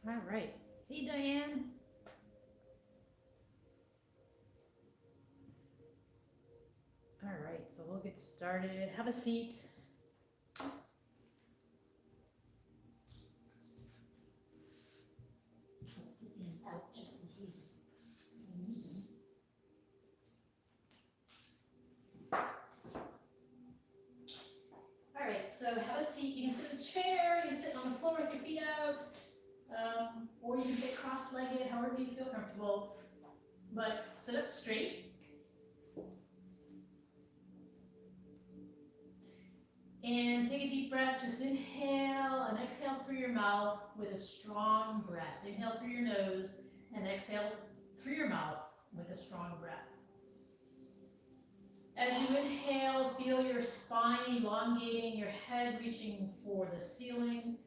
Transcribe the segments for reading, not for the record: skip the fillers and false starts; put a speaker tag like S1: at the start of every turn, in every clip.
S1: All right. Hey, Diane. All right, so we'll get started. Have a seat. Let's get these out just in case we need them. All right, so have a seat. You can sit in a chair, you can sit on the floor with your feet out, or you can sit cross-legged, however you feel comfortable. But sit up straight. And take a deep breath. Just inhale and exhale through your mouth with a strong breath. Inhale through your nose and exhale through your mouth with a strong breath. As you inhale, feel your spine elongating, your head reaching for the ceiling.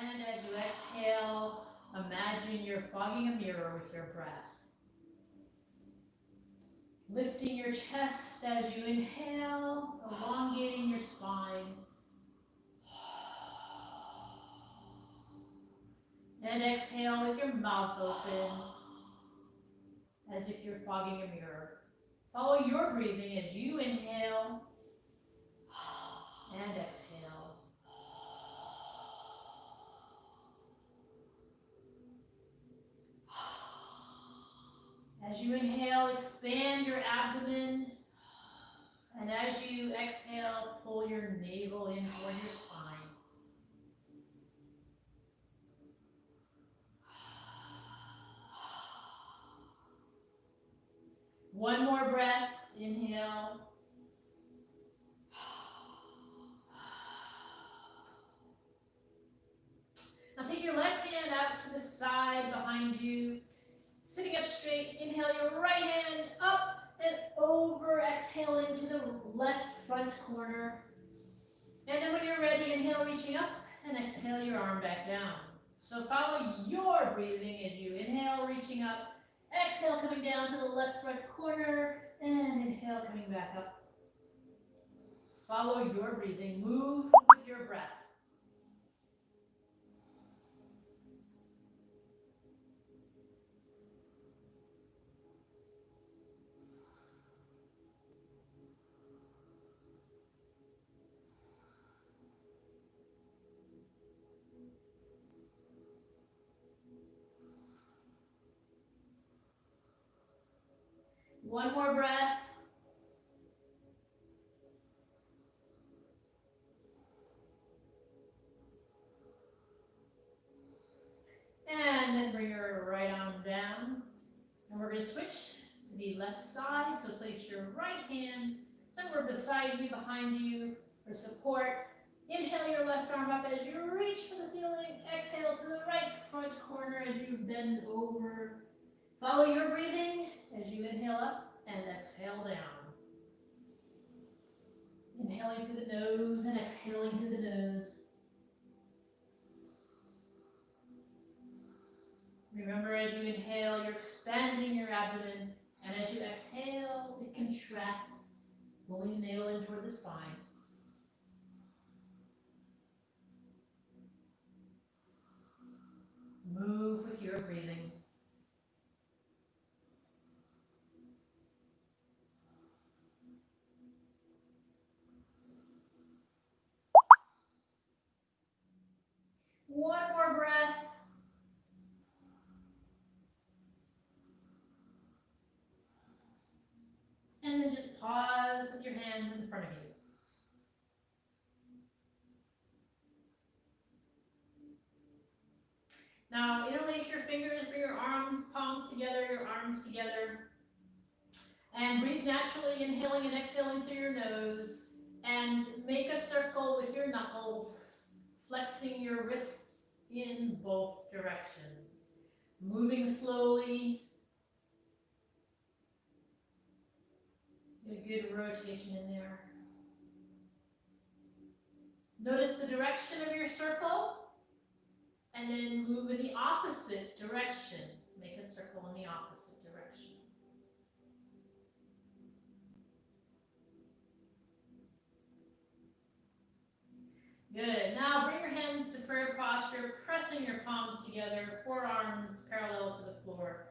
S1: And as you exhale, imagine you're fogging a mirror with your breath. Lifting your chest as you inhale, elongating your spine. And exhale with your mouth open, as if you're fogging a mirror. Follow your breathing as you inhale and exhale. As you inhale, expand your abdomen. And as you exhale, pull your navel in toward your spine. One more breath, inhale. Now take your left hand out to the side behind you. Sitting up straight, inhale your right hand up and over, exhaling to the left front corner. And then when you're ready, inhale, reaching up, and exhale your arm back down. So follow your breathing as you inhale, reaching up, exhale, coming down to the left front corner, and inhale, coming back up. Follow your breathing, move with your breath. One more breath. And then bring your right arm down. And we're going to switch to the left side. So place your right hand somewhere beside you, behind you for support. Inhale your left arm up as you reach for the ceiling. Exhale to the right front corner as you bend over. Follow your breathing as you inhale up and exhale down. Inhaling through the nose and exhaling through the nose. Remember, as you inhale, you're expanding your abdomen, and as you exhale, it contracts, pulling the navel in toward the spine. Move with your breathing. One more breath. And then just pause with your hands in front of you. Now, interlace your fingers, bring your arms, palms together, your arms together. And breathe naturally, inhaling and exhaling through your nose. And make a circle with your knuckles, flexing your wrists in both directions. Moving slowly. Get a good rotation in there. Notice the direction of your circle, and then move in the opposite direction. Make a circle in the opposite direction. Good. Now bring your hands to prayer posture, pressing your palms together, forearms parallel to the floor.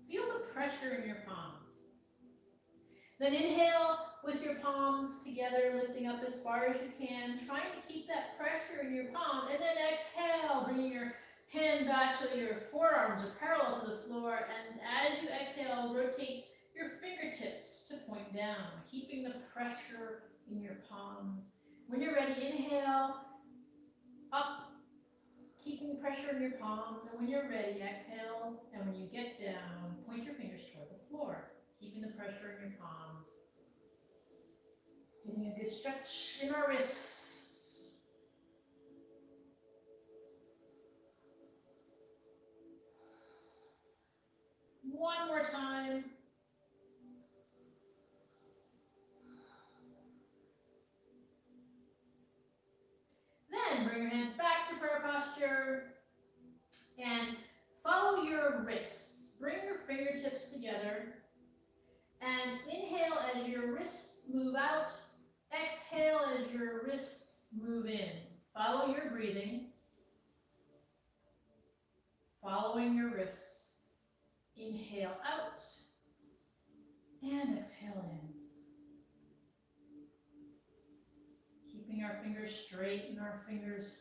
S1: Feel the pressure in your palms. Then inhale with your palms together, lifting up as far as you can, trying to keep that pressure in your palm. And then exhale, bringing your hand back so your forearms are parallel to the floor. And as you exhale, rotate your fingertips to point down, keeping the pressure in your palms. When you're ready, inhale, up, keeping pressure in your palms. And when you're ready, exhale. And when you get down, point your fingers toward the floor, keeping the pressure in your palms. Getting a good stretch in our wrists. One more time. Then bring your hands back to prayer posture and follow your wrists. Bring your fingertips together and inhale as your wrists move out. Exhale as your wrists move in. Follow your breathing. Following your wrists. Inhale out and exhale in. Keeping our fingers straight and our fingers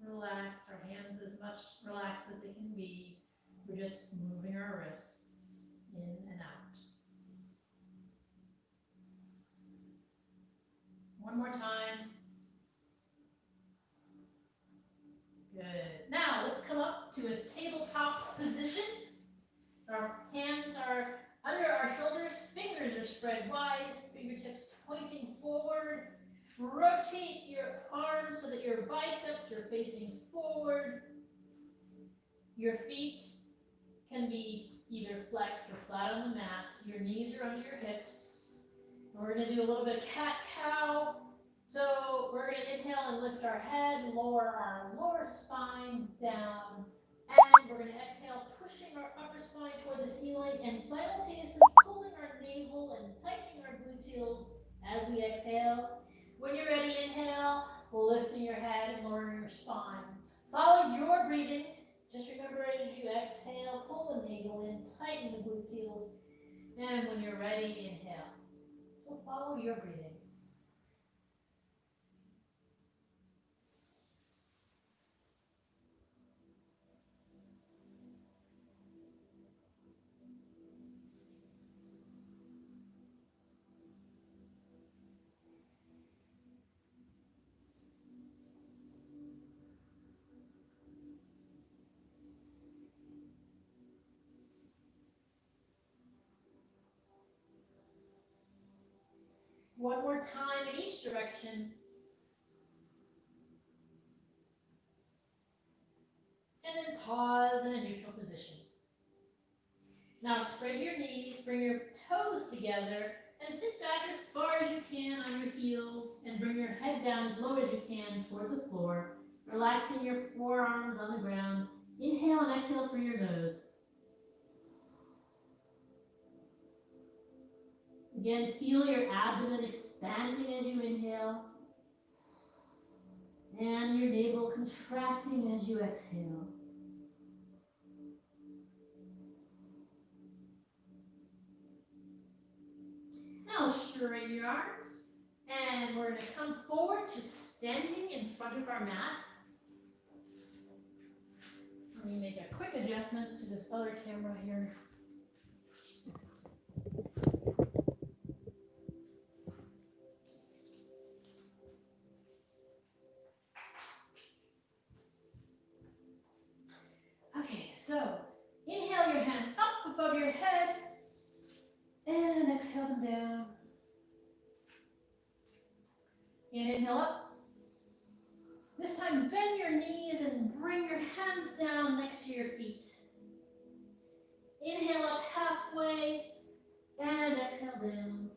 S1: relaxed, our hands as much relaxed as they can be. We're just moving our wrists in and out. One more time. Good. Now let's come up to a tabletop position. Our hands are under our shoulders, fingers are spread wide, fingertips pointing forward. Rotate your arms so that your biceps are facing forward. Your feet can be either flexed or flat on the mat. Your knees are under your hips. We're going to do a little bit of cat-cow. So we're going to inhale and lift our head, lower our lower spine down. And we're going to exhale, pushing our upper spine toward the ceiling and simultaneously pulling our navel and tightening our gluteals as we exhale. When you're ready, inhale, lifting your head and lowering your spine. Follow your breathing. Just remember as you exhale, pull the navel in, tighten the gluteals. And when you're ready, inhale. So follow your breathing. One more time in each direction. And then pause in a neutral position. Now spread your knees, bring your toes together, and sit back as far as you can on your heels, and bring your head down as low as you can toward the floor, relaxing your forearms on the ground. Inhale and exhale through your nose. Again, feel your abdomen expanding as you inhale, and your navel contracting as you exhale. Now straighten your arms, and we're going to come forward to standing in front of our mat. Let me make a quick adjustment to this other camera here. Okay, so inhale your hands up above your head, and exhale them down. And inhale up. This time bend your knees and bring your hands down next to your feet. Inhale up halfway and exhale down.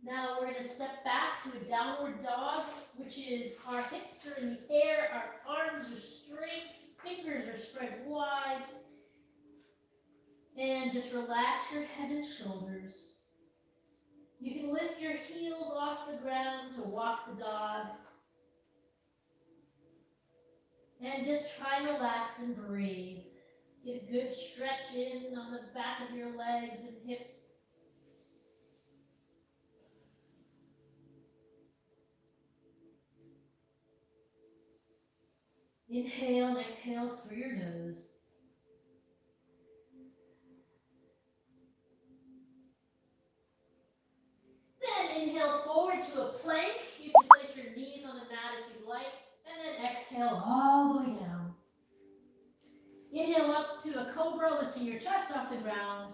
S1: Now we're going to step back to a downward dog, which is our hips are in the air, our arms are straight, fingers are spread wide. And just relax your head and shoulders. You can lift your heels off the ground to walk the dog. And just try and relax and breathe. Get a good stretch in on the back of your legs and hips. Inhale and exhale through your nose. Then inhale forward to a plank. You can place your knees on the mat if you'd like. And then exhale all the way down. Inhale up to a cobra, lifting your chest off the ground.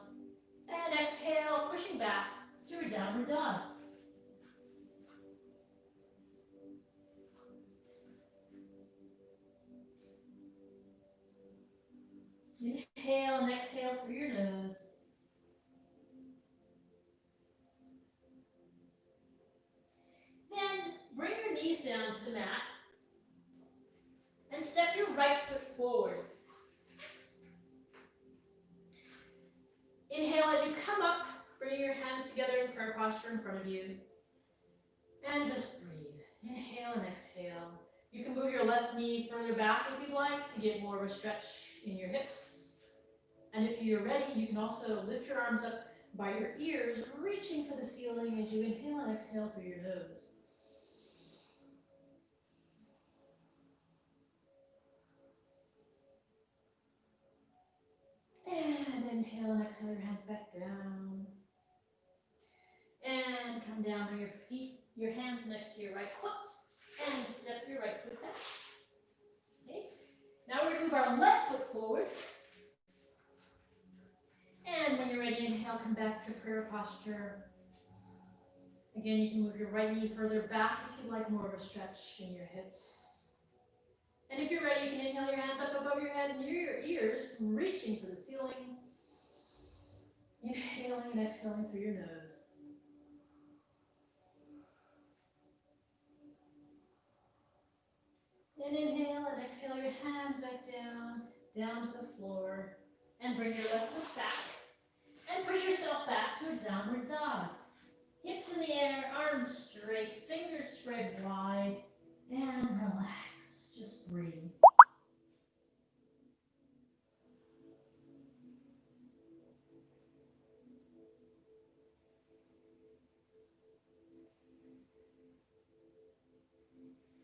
S1: And exhale, pushing back to a downward dog. Inhale and exhale through your nose. Then bring your knees down to the mat and step your right foot forward. Inhale as you come up, bring your hands together in prayer posture in front of you. And just breathe. Inhale and exhale. You can move your left knee further back if you'd like to get more of a stretch in your hips. And if you're ready, you can also lift your arms up by your ears, reaching for the ceiling as you inhale and exhale through your nose. And inhale and exhale your hands back down. And come down on your feet, your hands next to your right foot, and step your right foot back. Okay. Now we're going to move our left foot forward. And when you're ready, inhale, come back to prayer posture. Again, you can move your right knee further back if you'd like more of a stretch in your hips. And if you're ready, you can inhale your hands up above your head near your ears, reaching for the ceiling. Inhaling and exhaling through your nose. And inhale and exhale your hands back down to the floor. And bring your left foot back. And push yourself back to a downward dog. Hips in the air, arms straight, fingers spread wide. And relax, just breathe.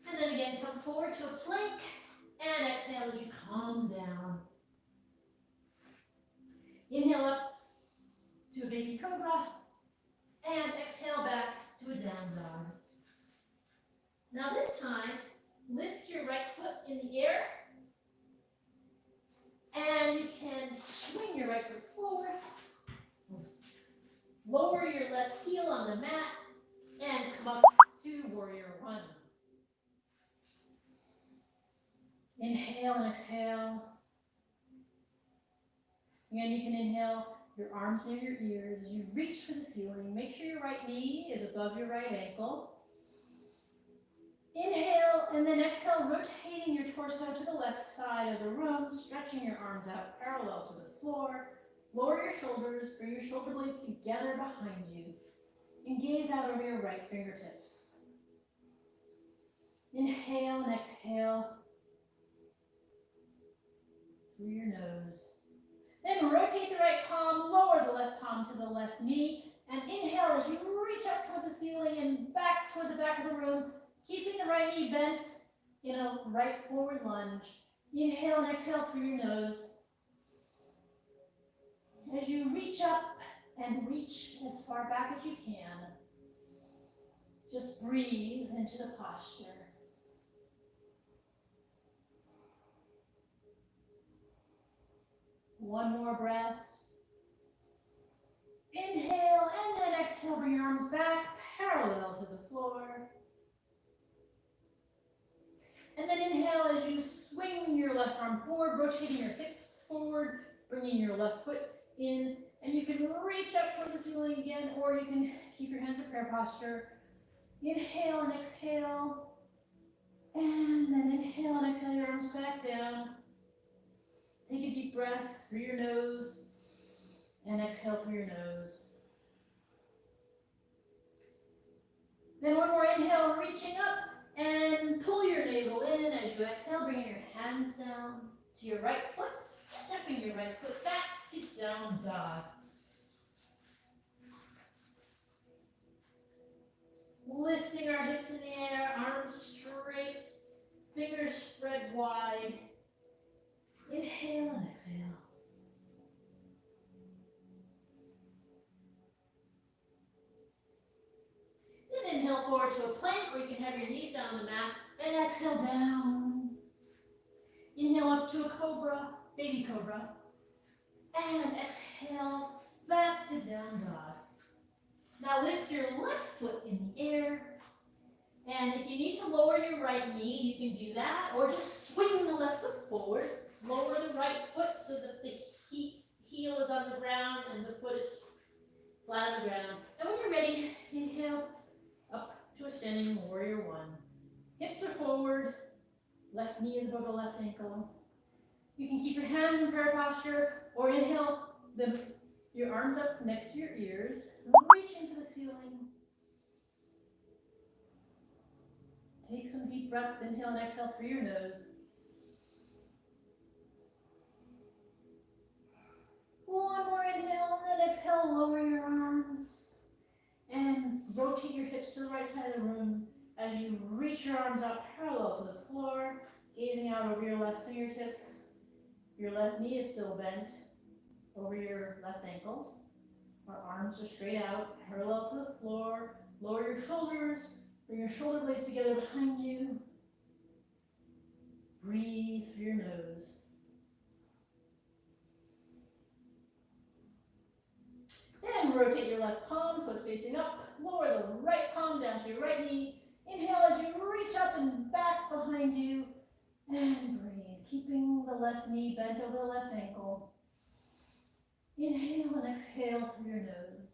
S1: And then again, come forward to a plank. And exhale as you calm down. Inhale up to a baby cobra. And exhale back to a down dog. Now this time, lift your right foot in the air. And you can swing your right foot forward. Lower your left heel on the mat. And come up to warrior one. Inhale and exhale. Again, you can inhale your arms near your ears as you reach for the ceiling. Make sure your right knee is above your right ankle. Inhale and then exhale, rotating your torso to the left side of the room, stretching your arms out parallel to the floor. Lower your shoulders, bring your shoulder blades together behind you, and gaze out over your right fingertips. Inhale and exhale through your nose. Then rotate the right palm, lower the left palm to the left knee, and inhale as you reach up toward the ceiling and back toward the back of the room, keeping the right knee bent in a right forward lunge. Inhale and exhale through your nose. As you reach up and reach as far back as you can, just breathe into the posture. One more breath. Inhale and then exhale, bring your arms back parallel to the floor. And then inhale as you swing your left arm forward, rotating your hips forward, bringing your left foot in. And you can reach up toward the ceiling again, or you can keep your hands in prayer posture. Inhale and exhale. And then inhale and exhale your arms back down. Take a deep breath through your nose and exhale through your nose. Then one more inhale, reaching up, and pull your navel in as you exhale, bringing your hands down to your right foot, stepping your right foot back to down dog. Lifting our hips in the air, arms straight, fingers spread wide. Inhale and exhale. Then inhale forward to a plank, or you can have your knees down on the mat, and exhale down. Inhale up to a cobra, baby cobra, and exhale back to down dog. Now lift your left foot in the air, and if you need to lower your right knee, you can do that, or just swing the left foot forward, lower the right foot so that the heel is on the ground and the foot is flat on the ground. And when you're ready, inhale up to a standing warrior one. Hips are forward, left knee is above the left ankle. You can keep your hands in prayer posture, or inhale your arms up next to your ears, reaching for the ceiling. Take some deep breaths, inhale and exhale through your nose. One more inhale, and then exhale, lower your arms. And rotate your hips to the right side of the room as you reach your arms out parallel to the floor, gazing out over your left fingertips. Your left knee is still bent over your left ankle. Our arms are straight out, parallel to the floor. Lower your shoulders, bring your shoulder blades together behind you. Breathe through your nose. Then rotate your left palm so it's facing up. Lower the right palm down to your right knee. Inhale as you reach up and back behind you. And breathe, keeping the left knee bent over the left ankle. Inhale and exhale through your nose.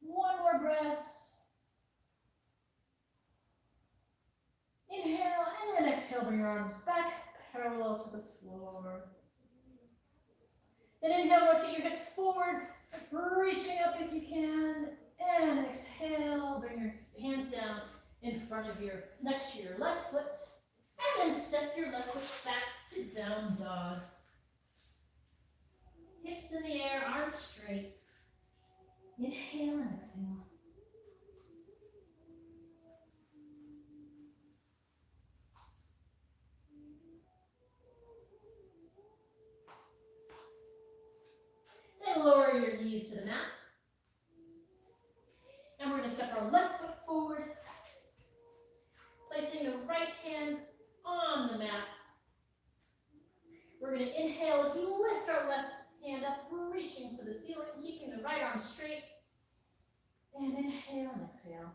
S1: One more breath. Inhale and then exhale, bring your arms back parallel to the floor. Then inhale, rotate your hips forward, reaching up if you can. And exhale, bring your hands down in front of next to your left foot. And then step your left foot back to down dog. Hips in the air, arms straight. Inhale and exhale. Then lower your knees to the mat. And we're going to step our left foot forward, placing the right hand on the mat. We're going to inhale as we lift our left hand up, reaching for the ceiling, keeping the right arm straight. And inhale and exhale.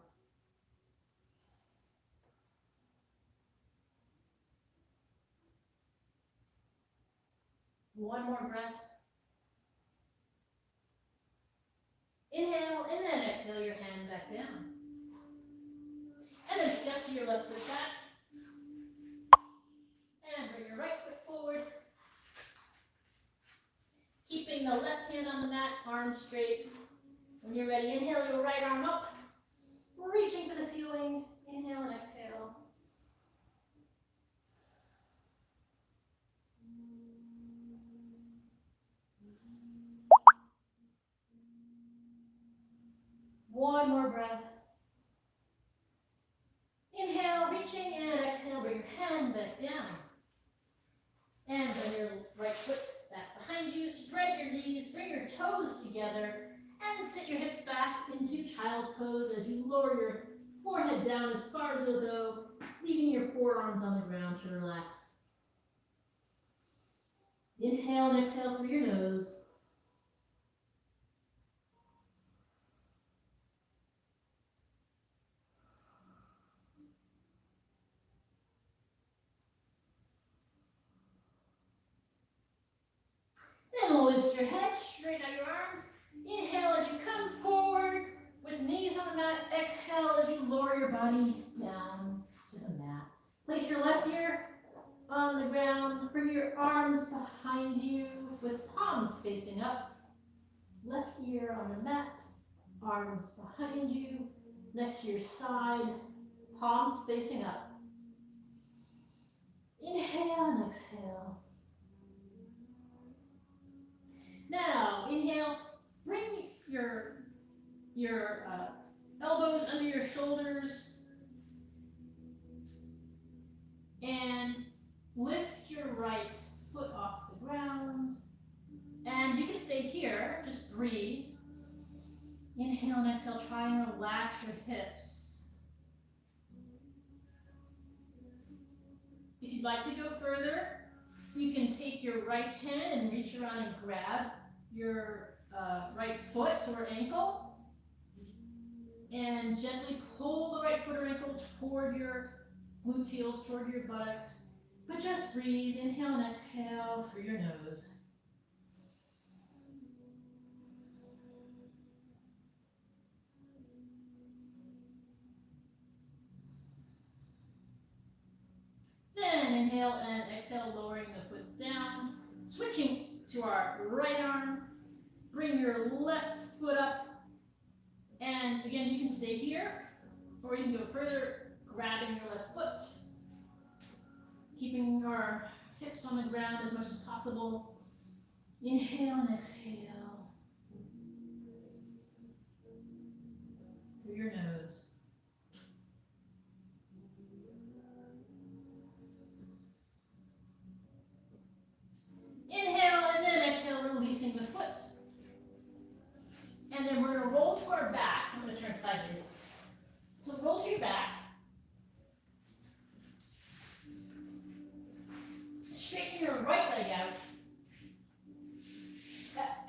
S1: One more breath. Inhale, and then exhale your hand back down. And then step to your left foot back. And bring your right foot forward. Keeping the left hand on the mat, arms straight. When you're ready, inhale your right arm up. Reaching for the ceiling. Inhale and exhale. One more breath. Inhale, reaching, and exhale, bring your hand back down. And bring your right foot back behind you. Spread your knees, bring your toes together, and sit your hips back into child's pose as you lower your forehead down as far as you'll go, leaving your forearms on the ground to relax. Inhale and exhale through your nose. Then lift your head, straighten out your arms. Inhale as you come forward with knees on the mat. Exhale as you lower your body down to the mat. Place your left ear on the ground. Bring your arms behind you. with palms facing up. Left ear on the mat, arms behind you, next to your side, palms facing up. Inhale and exhale. Now, inhale, bring your elbows under your shoulders and lift your right foot off the ground. And you can stay here, just breathe. Inhale and exhale, try and relax your hips. If you'd like to go further, you can take your right hand and reach around and grab your right foot or ankle and gently pull the right foot or ankle toward your gluteals, toward your buttocks. But just breathe, inhale and exhale through your nose. Then inhale and exhale, lowering the foot down. Switching to our right arm. Bring your left foot up. And again, you can stay here, or you can go further, grabbing your left foot. Keeping our hips on the ground as much as possible. Inhale and exhale. Through your nose. Inhale and then exhale, releasing the foot. And then we're going to roll to our back. I'm going to turn sideways. So roll to your back. Straighten your right leg out.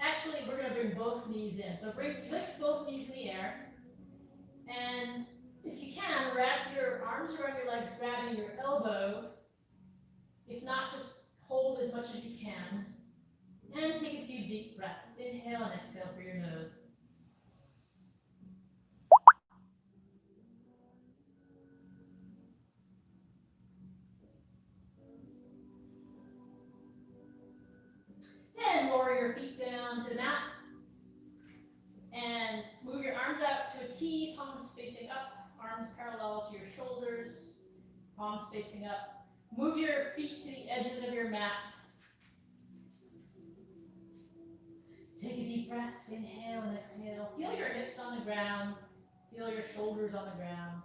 S1: Actually, we're going to bring both knees in. So lift both knees in the air. And if you can, wrap your arms around your legs, grabbing your elbow. If not, just hold as much as you can. And take a few deep breaths. Inhale and exhale through your nose. And lower your feet down to the mat. And move your arms out to a T, palms facing up, arms parallel to your shoulders, palms facing up. Move your feet to the edges of your mat. Take a deep breath, inhale and exhale. Feel your hips on the ground, feel your shoulders on the ground.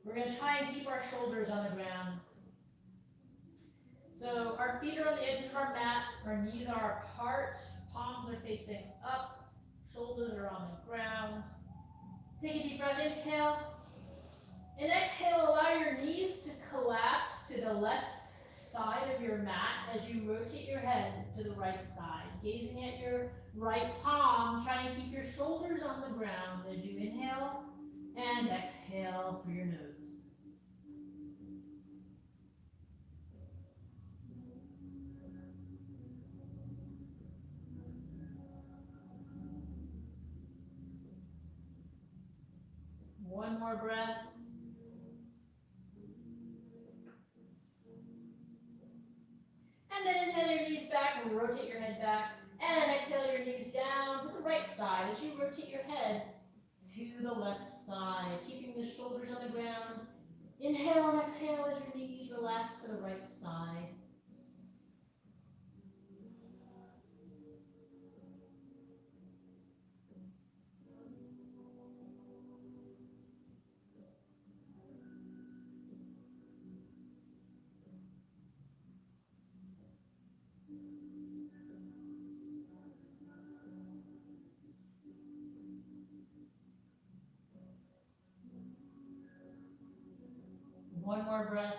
S1: We're going to try and keep our shoulders on the ground. So our feet are on the edges of our mat, our knees are apart, palms are facing up, shoulders are on the ground. Take a deep breath, inhale. And exhale, allow your knees to collapse to the left side of your mat as you rotate your head to the right side. Gazing at your right palm, try and keep your shoulders on the ground as you inhale and exhale through your nose. One more breath. And then inhale your knees back, rotate your head back, and exhale your knees down to the right side as you rotate your head to the left side, keeping the shoulders on the ground. Inhale and exhale as your knees relax to the right side. One more breath.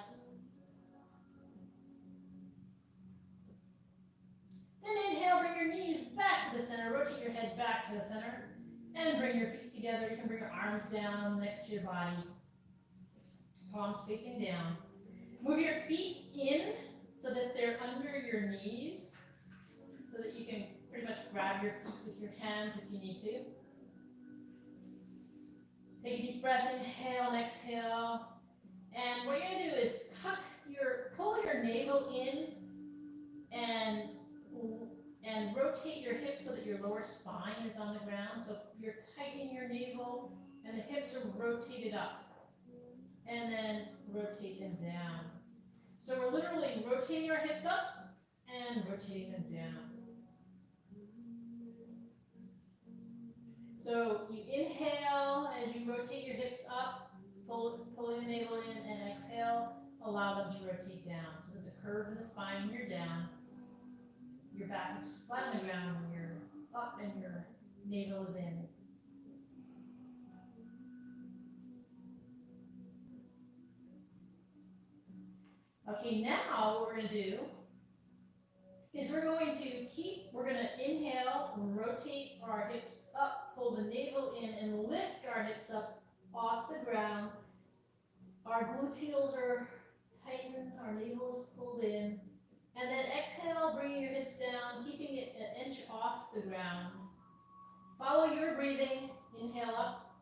S1: Then inhale, bring your knees back to the center, rotate your head back to the center, and bring your feet together. You can bring your arms down next to your body, palms facing down. Move your feet in so that they're under your knees, so that you can pretty much grab your feet with your hands if you need to. Take a deep breath, inhale and exhale. And what you're going to do is pull your navel in and rotate your hips so that your lower spine is on the ground. So you're tightening your navel and the hips are rotated up, and then rotate them down. So we're literally rotating our hips up and rotating them down. So you inhale as you rotate your hips up, pulling the navel in, and exhale, allow them to rotate down. So there's a curve in the spine when you're down. Your back is flat on the ground when you're up and your navel is in. Okay, now what we're going to do is we're going to inhale, rotate our hips up, pull the navel in, and lift our hips up off the ground. Our gluteals are tightened, our navel is pulled in. And then exhale, bringing your hips down, keeping it an inch off the ground. Follow your breathing, inhale up,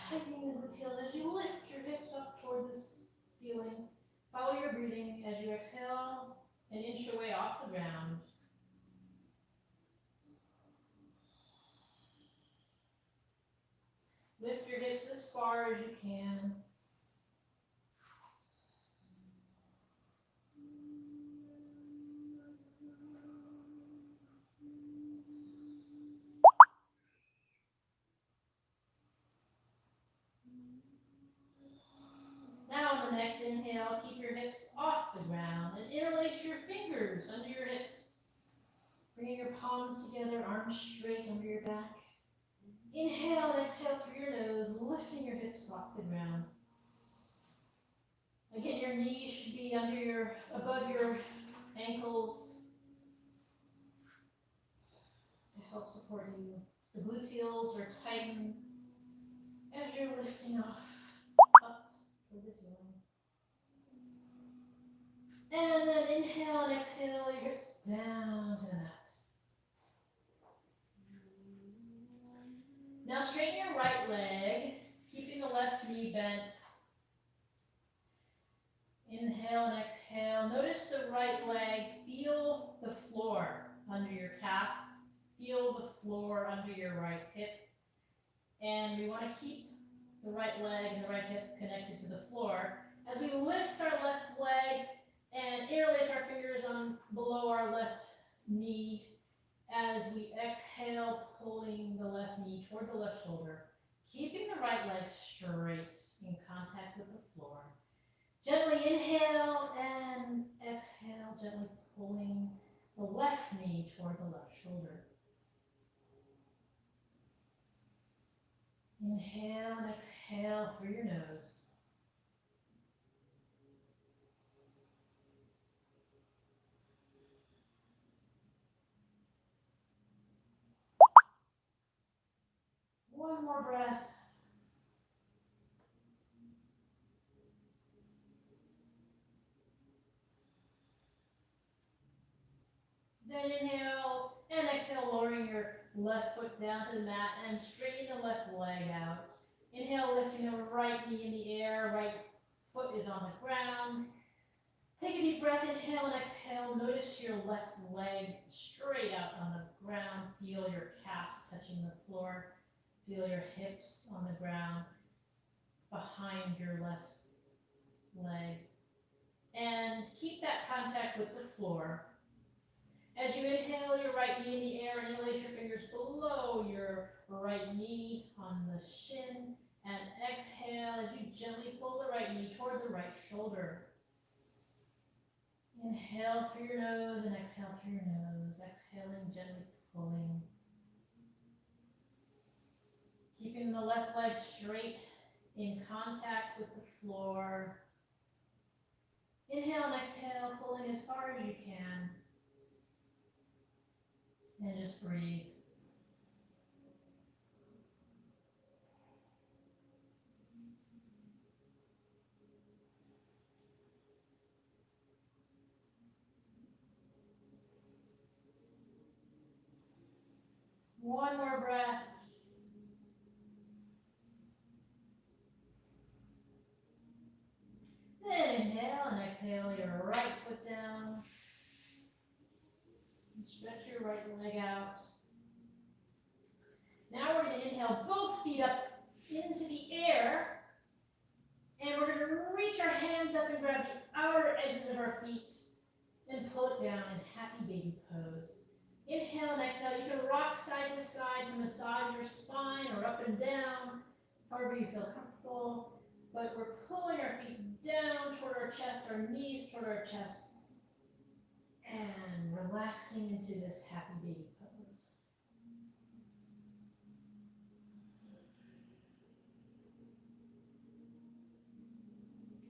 S1: tightening the gluteals as you lift your hips up toward the ceiling. Follow your breathing as you exhale, an inch away off the ground. Lift your hips as far as you can. Now on the next inhale, keep your hips off the ground and interlace your fingers under your hips. Bringing your palms together, arms straight under your back. Inhale and exhale through your nose, lifting your hips off the ground. Again, your knees should be above your ankles to help support you. The gluteals are tightened as you're lifting off up toward the ceiling. And then inhale and exhale your hips down to the mat. Now straighten your right leg, keeping the left knee bent. Inhale and exhale. Notice the right leg. Feel the floor under your calf. Feel the floor under your right hip. And we want to keep the right leg and the right hip connected to the floor. As we lift our left leg and interlace our fingers on below our left knee, as we exhale, pulling the left knee toward the left shoulder, keeping the right leg straight in contact with the floor. Gently inhale and exhale, gently pulling the left knee toward the left shoulder. Inhale and exhale through your nose. One more breath. Then inhale and exhale, lowering your left foot down to the mat and straighten the left leg out. Inhale, lifting the right knee in the air, right foot is on the ground. Take a deep breath, inhale and exhale. Notice your left leg straight out on the ground. Feel your calf touching the floor. Feel your hips on the ground behind your left leg. And keep that contact with the floor. As you inhale your right knee in the air, and interlace your fingers below your right knee on the shin. And exhale as you gently pull the right knee toward the right shoulder. Inhale through your nose and exhale through your nose. Exhaling, gently pulling. Keeping the left leg straight in contact with the floor. Inhale and exhale, pulling as far as you can. And just breathe. One more breath. Then inhale and exhale your right foot down. your right leg out. Now we're going to inhale both feet up into the air. And we're going to reach our hands up and grab the outer edges of our feet and pull it down in happy baby pose. Inhale and exhale. You can rock side to side to massage your spine or up and down, however you feel comfortable. But we're pulling our feet down toward our chest, our knees toward our chest, and relaxing into this happy baby pose.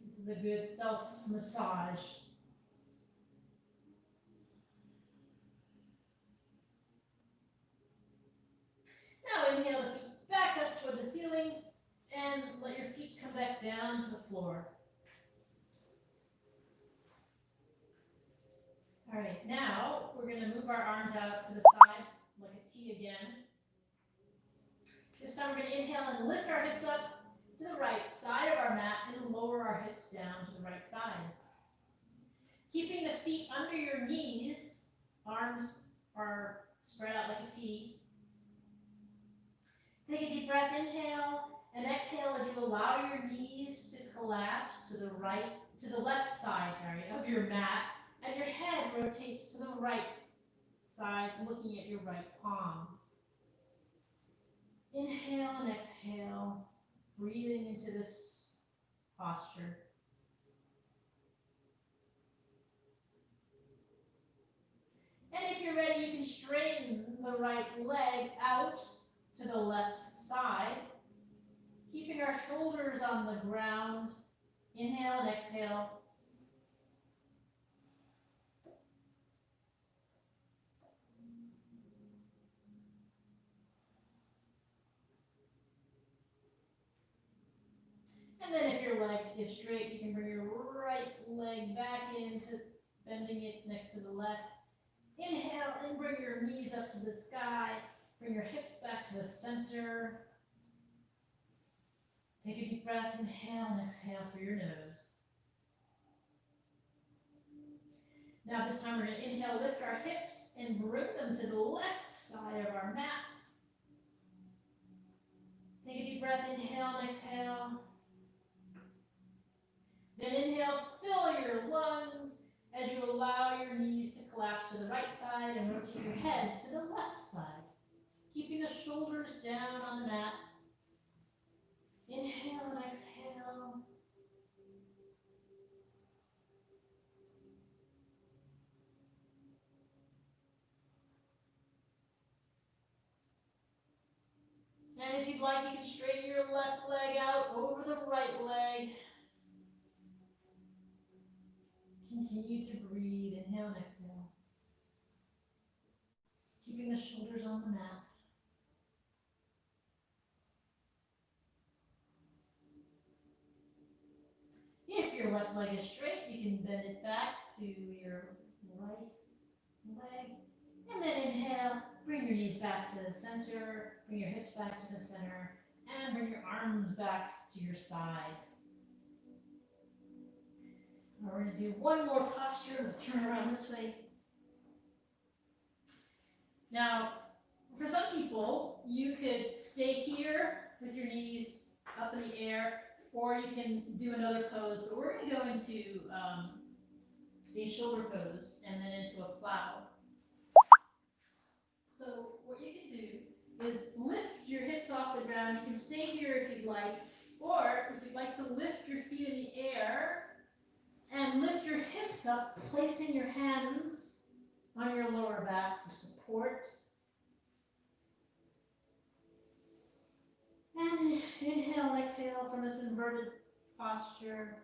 S1: This is a good self-massage. Now inhale the feet back up toward the ceiling and let your feet come back down to the floor. All right, now we're going to move our arms out to the side like a T again. This time we're going to inhale and lift our hips up to the right side of our mat and lower our hips down to the right side. Keeping the feet under your knees, arms are spread out like a T. Take a deep breath, inhale, and exhale as you allow your knees to collapse to the left side, of your mat, and your head rotates to the right side, looking at your right palm. Inhale and exhale, breathing into this posture. And if you're ready, you can straighten the right leg out to the left side, keeping our shoulders on the ground. Inhale and exhale. And then if your leg is straight, you can bring your right leg back into bending it next to the left. Inhale and bring your knees up to the sky. Bring your hips back to the center. Take a deep breath, inhale and exhale through your nose. Now this time we're going to inhale, lift our hips and bring them to the left side of our mat. Take a deep breath, inhale and exhale. Then inhale, fill your lungs as you allow your knees to collapse to the right side and rotate your head to the left side. Keeping the shoulders down on the mat. Inhale and exhale. And if you'd like, you can straighten your left leg out over the right leg. Continue to breathe. Inhale and exhale. Keeping the shoulders on the mat. If your left leg is straight, you can bend it back to your right leg. And then inhale, bring your knees back to the center, bring your hips back to the center, and bring your arms back to your side. Now we're going to do one more posture. We'll turn around this way. Now, for some people, you could stay here with your knees up in the air, or you can do another pose, but we're going to go into a shoulder pose and then into a plow. So what you can do is lift your hips off the ground. You can stay here if you'd like, or if you'd like to lift your feet in the air and lift your hips up, placing your hands on your lower back for support. And inhale and exhale from this inverted posture.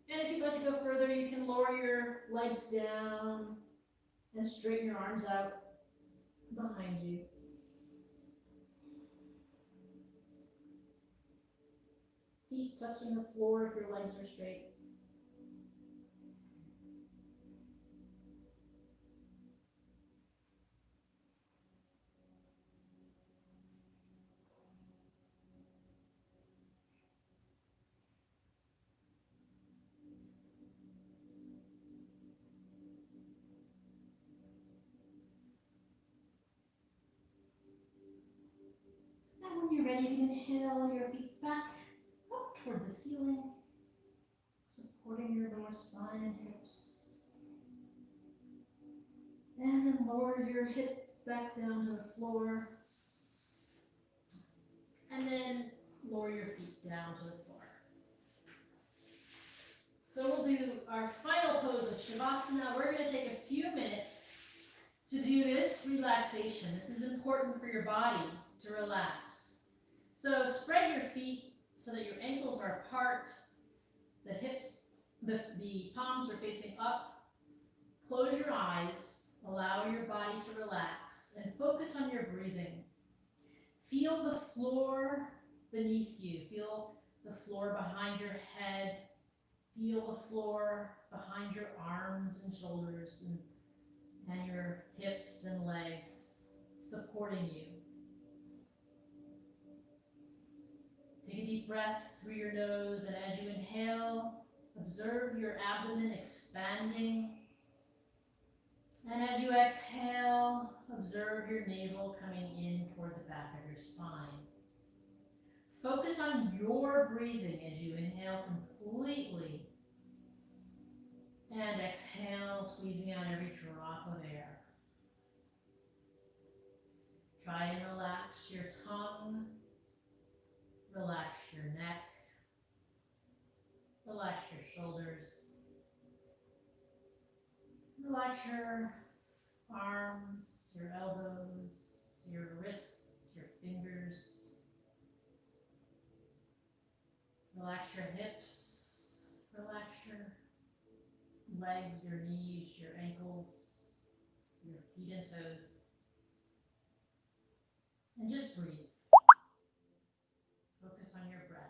S1: And if you'd like to go further, you can lower your legs down and straighten your arms out behind you. Feet touching the floor if your legs are straight. And when you're ready, you can inhale your feet back up toward the ceiling, supporting your lower spine and hips. And then lower your hip back down to the floor. And then lower your feet down to the floor. So we'll do our final pose of Shavasana. We're going to take a few minutes to do this relaxation. This is important for your body to relax. So spread your feet so that your ankles are apart, the hips, the palms are facing up. Close your eyes, allow your body to relax, and focus on your breathing. Feel the floor beneath you. Feel the floor behind your head. Feel the floor behind your arms and shoulders and your hips and legs supporting you. Take a deep breath through your nose, and as you inhale, observe your abdomen expanding. And as you exhale, observe your navel coming in toward the back of your spine. Focus on your breathing as you inhale completely and exhale, squeezing out every drop of air. Try and relax your tongue, relax your neck, relax your shoulders, relax your arms, your elbows, your wrists, your fingers. Relax your hips, relax your legs, your knees, your ankles, your feet and toes. And just breathe. Focus on your breath.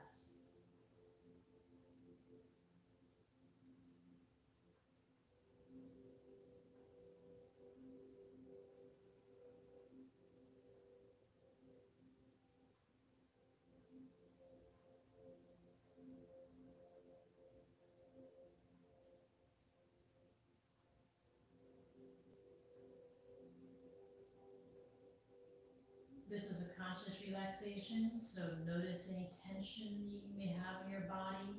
S1: This is a conscious relaxation, so notice any tension that you may have in your body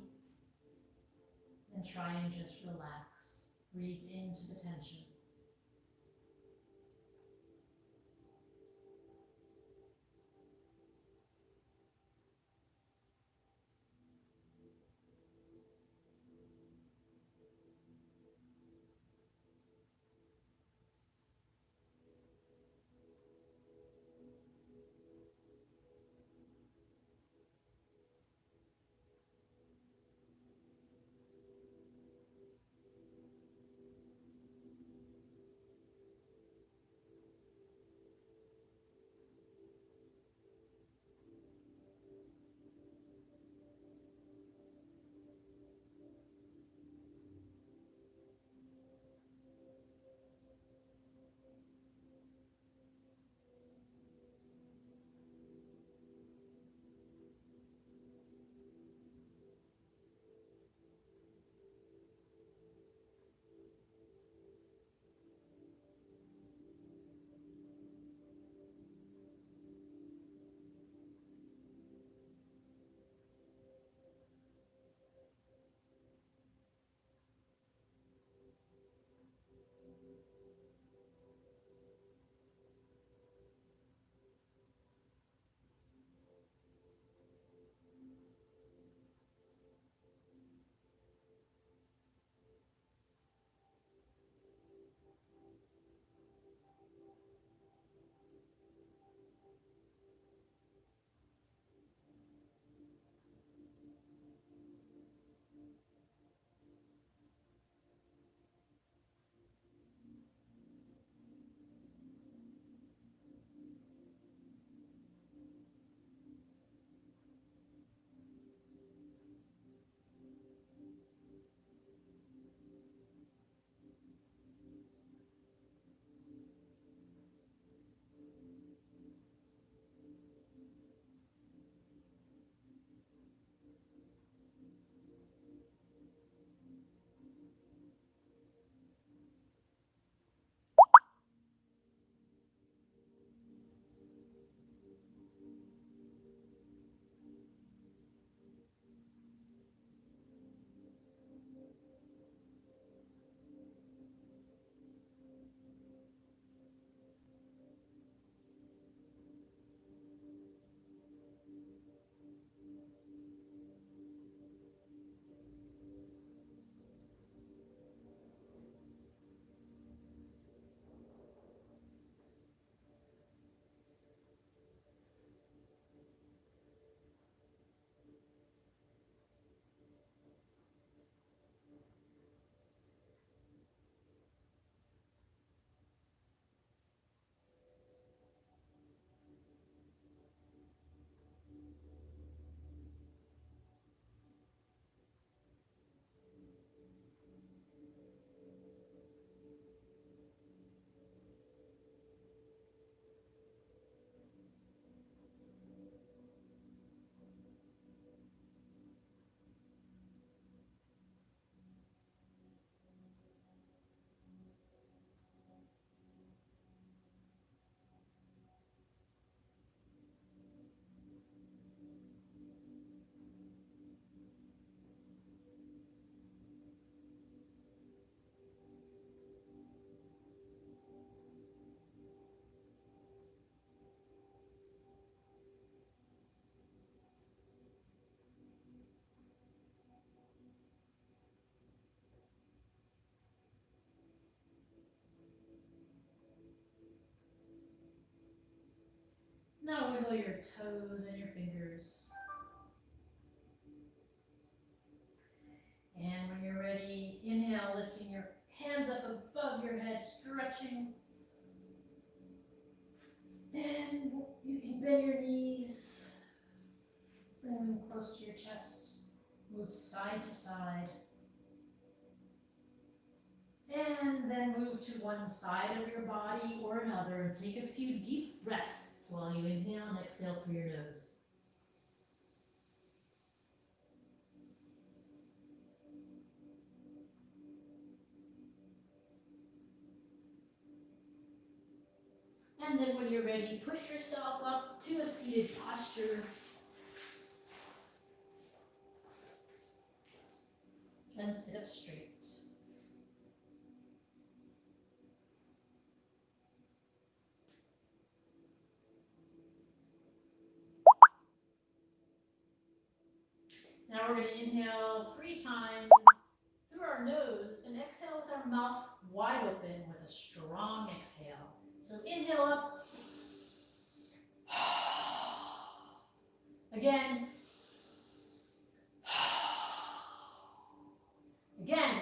S1: and try and just relax. Breathe into the tension. Now wiggle your toes and your fingers. And when you're ready, inhale, lifting your hands up above your head, stretching. And you can bend your knees, bring them close to your chest, move side to side. And then move to one side of your body or another and take a few deep breaths while you inhale and exhale through your nose. And then when you're ready, push yourself up to a seated posture. And sit up straight. Now we're going to inhale 3 times through our nose and exhale with our mouth wide open with a strong exhale. So inhale up. Again. Again.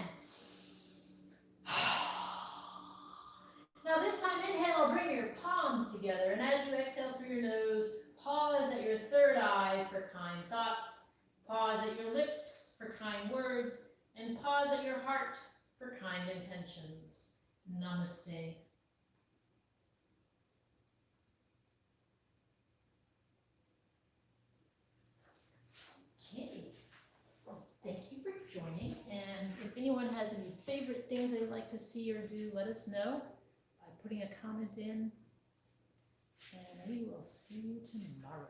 S1: Now this time inhale, bring your palms together, and as you exhale through your nose, pause at your third eye for kind thoughts, pause at your lips for kind words, and pause at your heart for kind intentions. Namaste. Okay, well, thank you for joining, and if anyone has any favorite things they'd like to see or do, let us know by putting a comment in, and we will see you tomorrow.